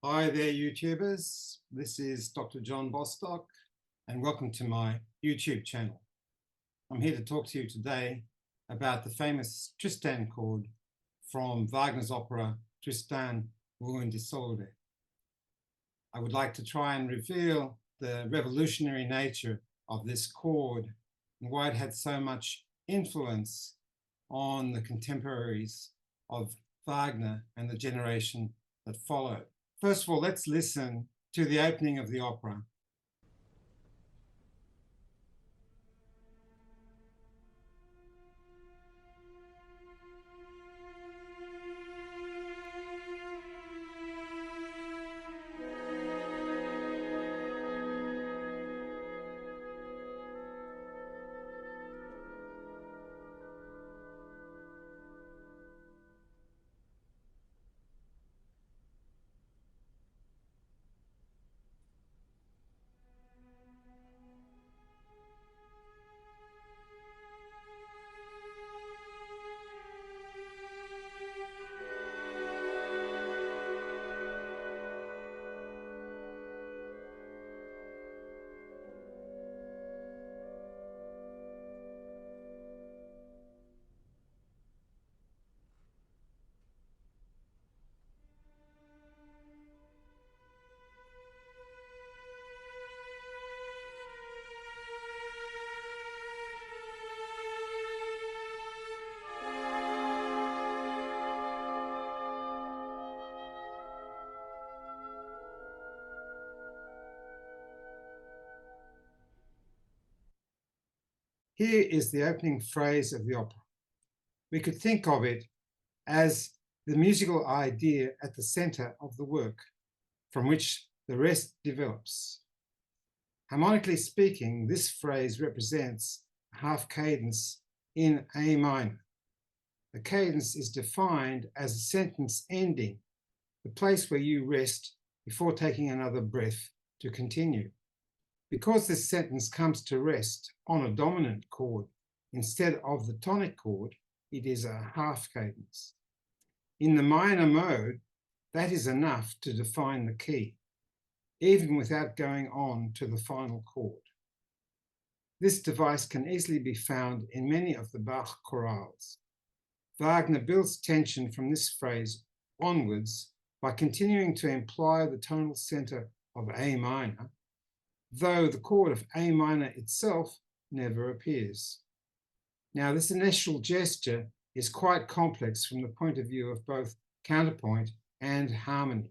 Hi there, YouTubers. This is Dr. John Bostock, and welcome to my YouTube channel. I'm here to talk to you today about the famous Tristan chord from Wagner's opera Tristan und Isolde. I would like to try and reveal the revolutionary nature of this chord and why it had so much influence on the contemporaries of Wagner and the generation that followed. First of all, let's listen to the opening of the opera. Here is the opening phrase of the opera. We could think of it as the musical idea at the center of the work, from which the rest develops. Harmonically speaking, this phrase represents a half cadence in A minor. The cadence is defined as a sentence ending, the place where you rest before taking another breath to continue. Because this sentence comes to rest on a dominant chord instead of the tonic chord, it is a half cadence. In the minor mode, that is enough to define the key, even without going on to the final chord. This device can easily be found in many of the Bach chorales. Wagner builds tension from this phrase onwards by continuing to imply the tonal center of A minor, though the chord of A minor itself never appears. Now, this initial gesture is quite complex from the point of view of both counterpoint and harmony.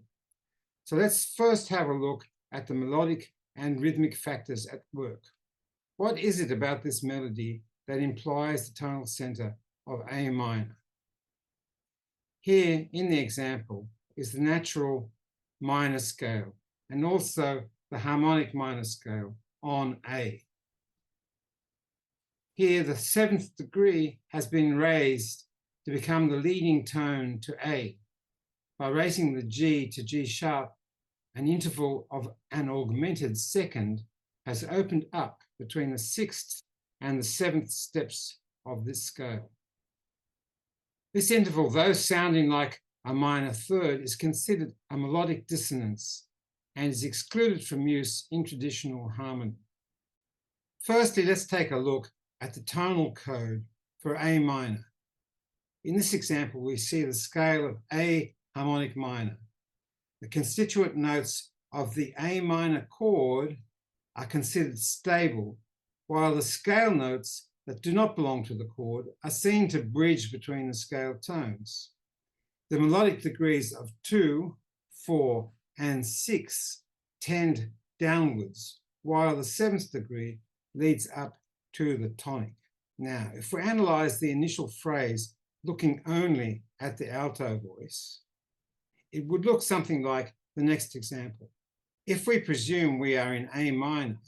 So let's first have a look at the melodic and rhythmic factors at work. What is it about this melody that implies the tonal center of A minor? Here in the example is the natural minor scale and also the harmonic minor scale on A. Here, the seventh degree has been raised to become the leading tone to A. By raising the G to G sharp, an interval of an augmented second has opened up between the sixth and the seventh steps of this scale. This interval, though sounding like a minor third, is considered a melodic dissonance and is excluded from use in traditional harmony. Firstly, let's take a look at the tonal code for A minor. In this example, we see the scale of A harmonic minor. The constituent notes of the A minor chord are considered stable, while the scale notes that do not belong to the chord are seen to bridge between the scale tones. The melodic degrees of 2, 4, and 6 tend downwards, while the seventh degree leads up to the tonic. Now, if we analyze the initial phrase looking only at the alto voice, it would look something like the next example. If we presume we are in A minor,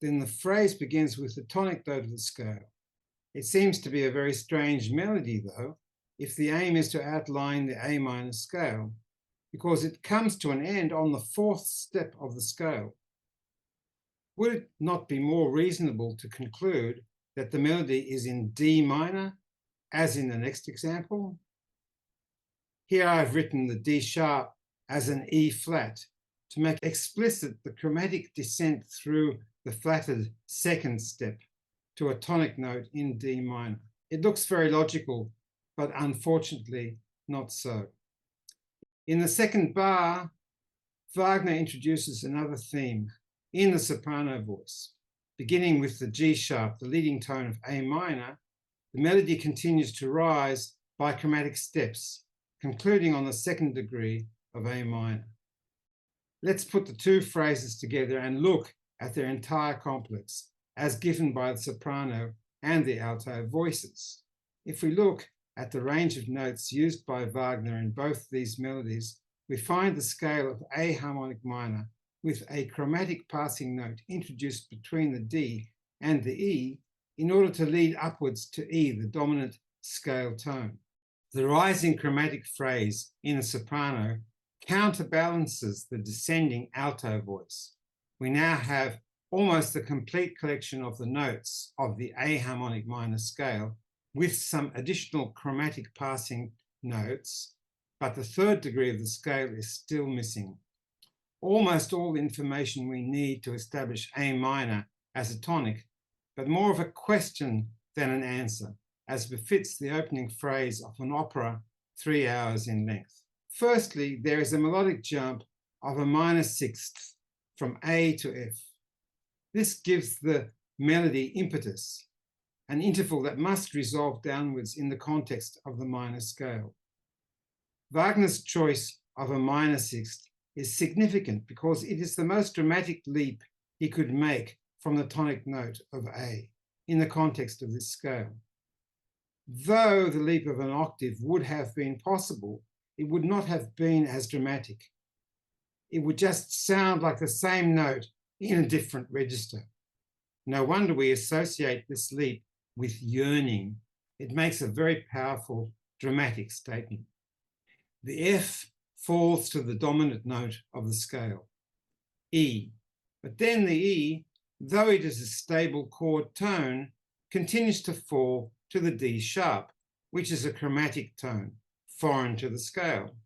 then the phrase begins with the tonic note of the scale. It seems to be a very strange melody, though, if the aim is to outline the A minor scale, because it comes to an end on the fourth step of the scale. Would it not be more reasonable to conclude that the melody is in D minor, as in the next example? Here I've written the D sharp as an E flat to make explicit the chromatic descent through the flattered second step to a tonic note in D minor. It looks very logical, but unfortunately not so. In the second bar, Wagner introduces another theme in the soprano voice. Beginning with the G sharp, the leading tone of A minor, the melody continues to rise by chromatic steps, concluding on the second degree of A minor. Let's put the two phrases together and look at their entire complex as given by the soprano and the alto voices. If we look at the range of notes used by Wagner in both these melodies, we find the scale of A harmonic minor with a chromatic passing note introduced between the D and the E in order to lead upwards to E, the dominant scale tone. The rising chromatic phrase in a soprano counterbalances the descending alto voice. We now have almost the complete collection of the notes of the A harmonic minor scale with some additional chromatic passing notes, but the third degree of the scale is still missing. Almost all the information we need to establish A minor as a tonic, but more of a question than an answer, as befits the opening phrase of an opera 3 hours in length. Firstly, there is a melodic jump of a minor sixth from A to F. This gives the melody impetus, an interval that must resolve downwards in the context of the minor scale. Wagner's choice of a minor sixth is significant because it is the most dramatic leap he could make from the tonic note of A in the context of this scale. Though the leap of an octave would have been possible, it would not have been as dramatic. It would just sound like the same note in a different register. No wonder we associate this leap with yearning. It makes a very powerful dramatic statement. The F falls to the dominant note of the scale, E. But then the E, though it is a stable chord tone, continues to fall to the D sharp, which is a chromatic tone, foreign to the scale.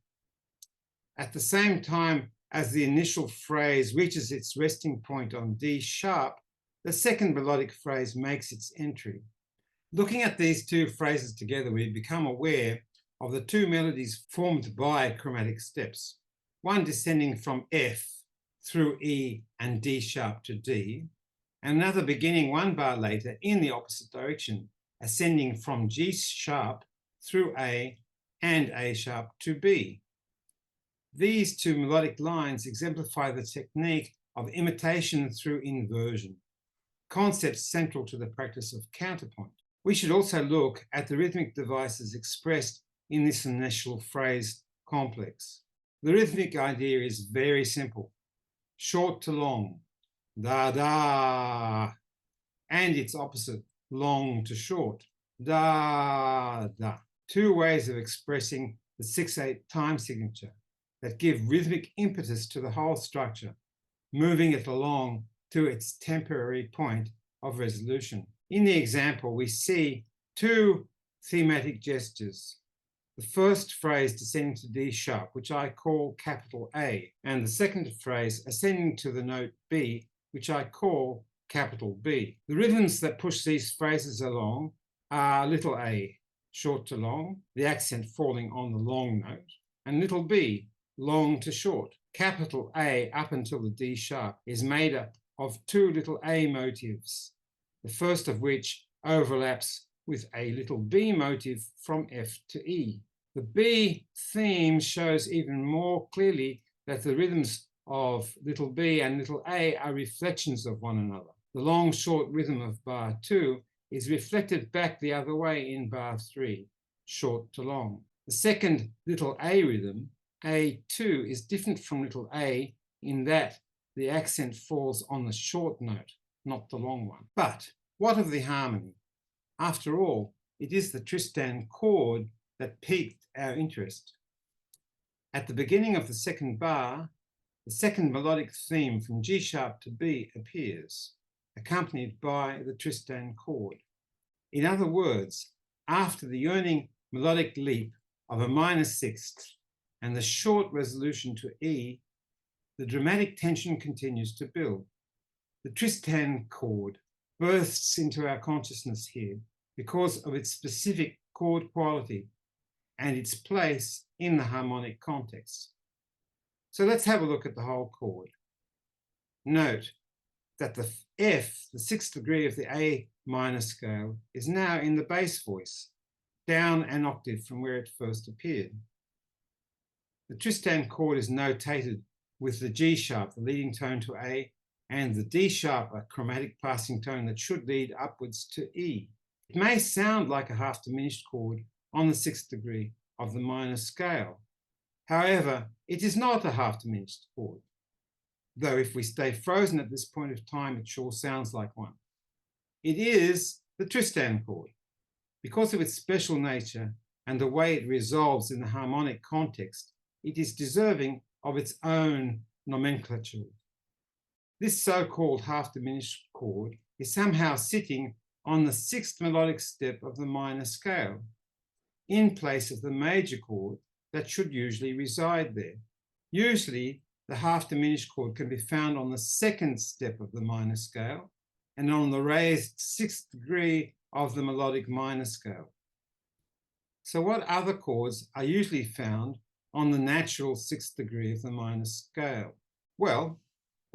At the same time as the initial phrase reaches its resting point on D sharp, the second melodic phrase makes its entry. Looking at these two phrases together, we become aware of the two melodies formed by chromatic steps, one descending from F through E and D sharp to D, and another beginning one bar later in the opposite direction, ascending from G sharp through A and A sharp to B. These two melodic lines exemplify the technique of imitation through inversion, concepts central to the practice of counterpoint. We should also look at the rhythmic devices expressed in this initial phrase complex. The rhythmic idea is very simple, short to long, da-da, and its opposite, long to short, da-da. Two ways of expressing the 6/8 time signature that give rhythmic impetus to the whole structure, moving it along to its temporary point of resolution. In the example, we see two thematic gestures. The first phrase descending to D sharp, which I call capital A, and the second phrase ascending to the note B, which I call capital B. The rhythms that push these phrases along are little a, short to long, the accent falling on the long note, and little b, long to short. Capital A up until the D sharp is made up of two little a motives, the first of which overlaps with a little b motive from F to E. The B theme shows even more clearly that the rhythms of little b and little a are reflections of one another. The long short rhythm of bar 2 is reflected back the other way in bar 3, short to long. The second little a rhythm, A2, is different from little a in that the accent falls on the short note, not the long one. But what of the harmony? After all, it is the Tristan chord that piqued our interest. At the beginning of the second bar, the second melodic theme from G sharp to B appears, accompanied by the Tristan chord. In other words, after the yearning melodic leap of a minor sixth and the short resolution to E, the dramatic tension continues to build. The Tristan chord bursts into our consciousness here because of its specific chord quality and its place in the harmonic context. So let's have a look at the whole chord. Note that the F, the sixth degree of the A minor scale, is now in the bass voice, down an octave from where it first appeared. The Tristan chord is notated with the G sharp, the leading tone to A, and the D sharp, a chromatic passing tone that should lead upwards to E. It may sound like a half diminished chord on the sixth degree of the minor scale. However, it is not a half diminished chord, though if we stay frozen at this point of time, it sure sounds like one. It is the Tristan chord. Because of its special nature and the way it resolves in the harmonic context, it is deserving of its own nomenclature. This so-called half-diminished chord is somehow sitting on the sixth melodic step of the minor scale, in place of the major chord that should usually reside there. Usually, the half-diminished chord can be found on the second step of the minor scale and on the raised sixth degree of the melodic minor scale. So what other chords are usually found on the natural sixth degree of the minor scale? Well,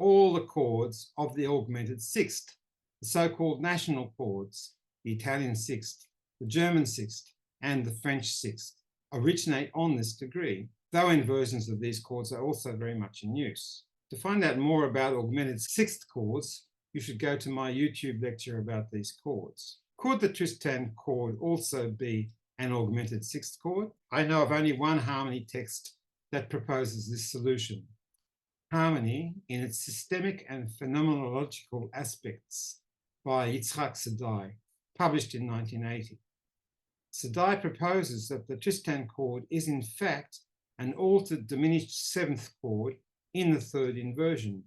all the chords of the augmented sixth, the so-called national chords, the Italian sixth, the German sixth, and the French sixth, originate on this degree, though inversions of these chords are also very much in use. To find out more about augmented sixth chords, you should go to my YouTube lecture about these chords. Could the Tristan chord also be an augmented sixth chord? I know of only one harmony text that proposes this solution. Harmony in its systemic and phenomenological aspects by Yitzhak Sedai, published in 1980. Sedai proposes that the Tristan chord is in fact an altered diminished seventh chord in the third inversion,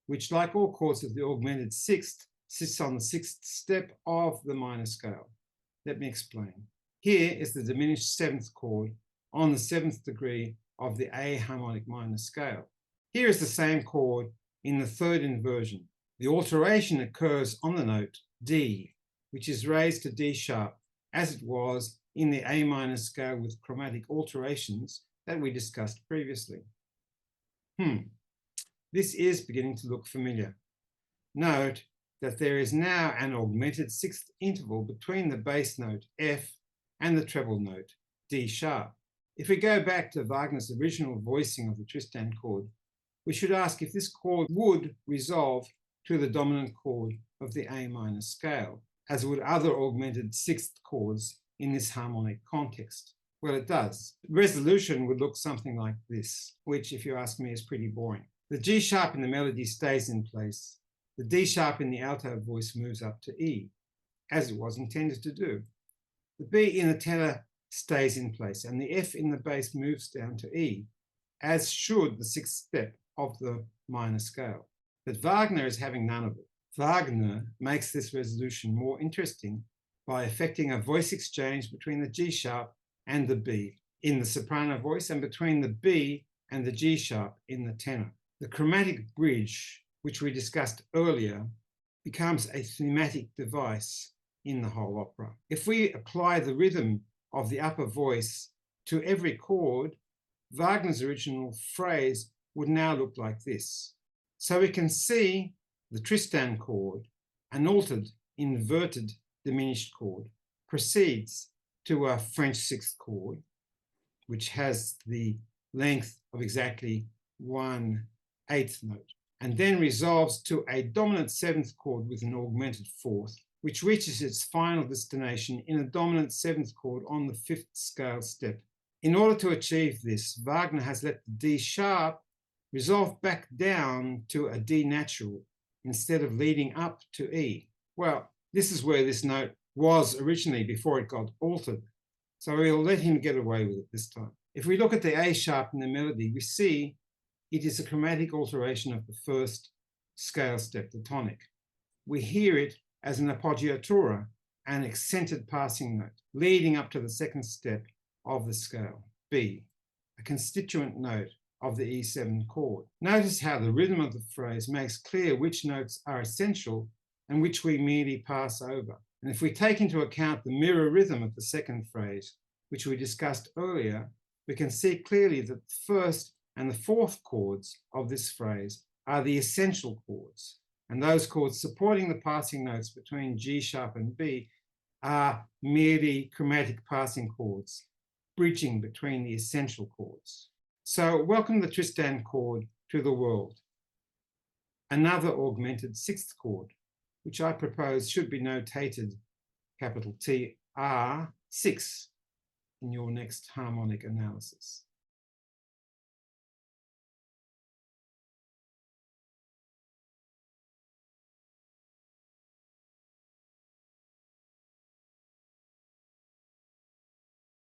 which, like all chords of the augmented sixth, sits on the sixth step of the minor scale. Let me explain. Here is the diminished seventh chord on the seventh degree of the A harmonic minor scale. Here is the same chord in the third inversion. The alteration occurs on the note D, which is raised to D sharp, as it was in the A minor scale with chromatic alterations that we discussed previously. This is beginning to look familiar. Note that there is now an augmented sixth interval between the bass note F and the treble note D sharp. If we go back to Wagner's original voicing of the Tristan chord, we should ask if this chord would resolve to the dominant chord of the A minor scale, as would other augmented sixth chords in this harmonic context. Well, it does. Resolution would look something like this, which, if you ask me, is pretty boring. The G sharp in the melody stays in place. The D sharp in the alto voice moves up to E, as it was intended to do. The B in the tenor stays in place, and the F in the bass moves down to E, as should the sixth step of the minor scale. But Wagner is having none of it. Wagner makes this resolution more interesting by effecting a voice exchange between the G sharp and the B in the soprano voice and between the B and the G sharp in the tenor. The chromatic bridge, which we discussed earlier, becomes a thematic device in the whole opera. If we apply the rhythm of the upper voice to every chord, Wagner's original phrase would now look like this. So we can see the Tristan chord, an altered, inverted, diminished chord, proceeds to a French sixth chord, which has the length of exactly 1/8 note, and then resolves to a dominant seventh chord with an augmented fourth, which reaches its final destination in a dominant seventh chord on the fifth scale step. In order to achieve this, Wagner has let the D sharp resolve back down to a D natural instead of leading up to E. Well, this is where this note was originally before it got altered. So we'll let him get away with it this time. If we look at the A sharp in the melody, we see it is a chromatic alteration of the first scale step, the tonic. We hear it as an appoggiatura, an accented passing note, leading up to the second step of the scale, B. a constituent note of the E7 chord. Notice how the rhythm of the phrase makes clear which notes are essential and which we merely pass over. And if we take into account the mirror rhythm of the second phrase, which we discussed earlier, we can see clearly that the first and the fourth chords of this phrase are the essential chords. And those chords supporting the passing notes between G sharp and B are merely chromatic passing chords, bridging between the essential chords. So welcome the Tristan chord to the world. Another augmented sixth chord, which I propose should be notated capital T R6 in your next harmonic analysis.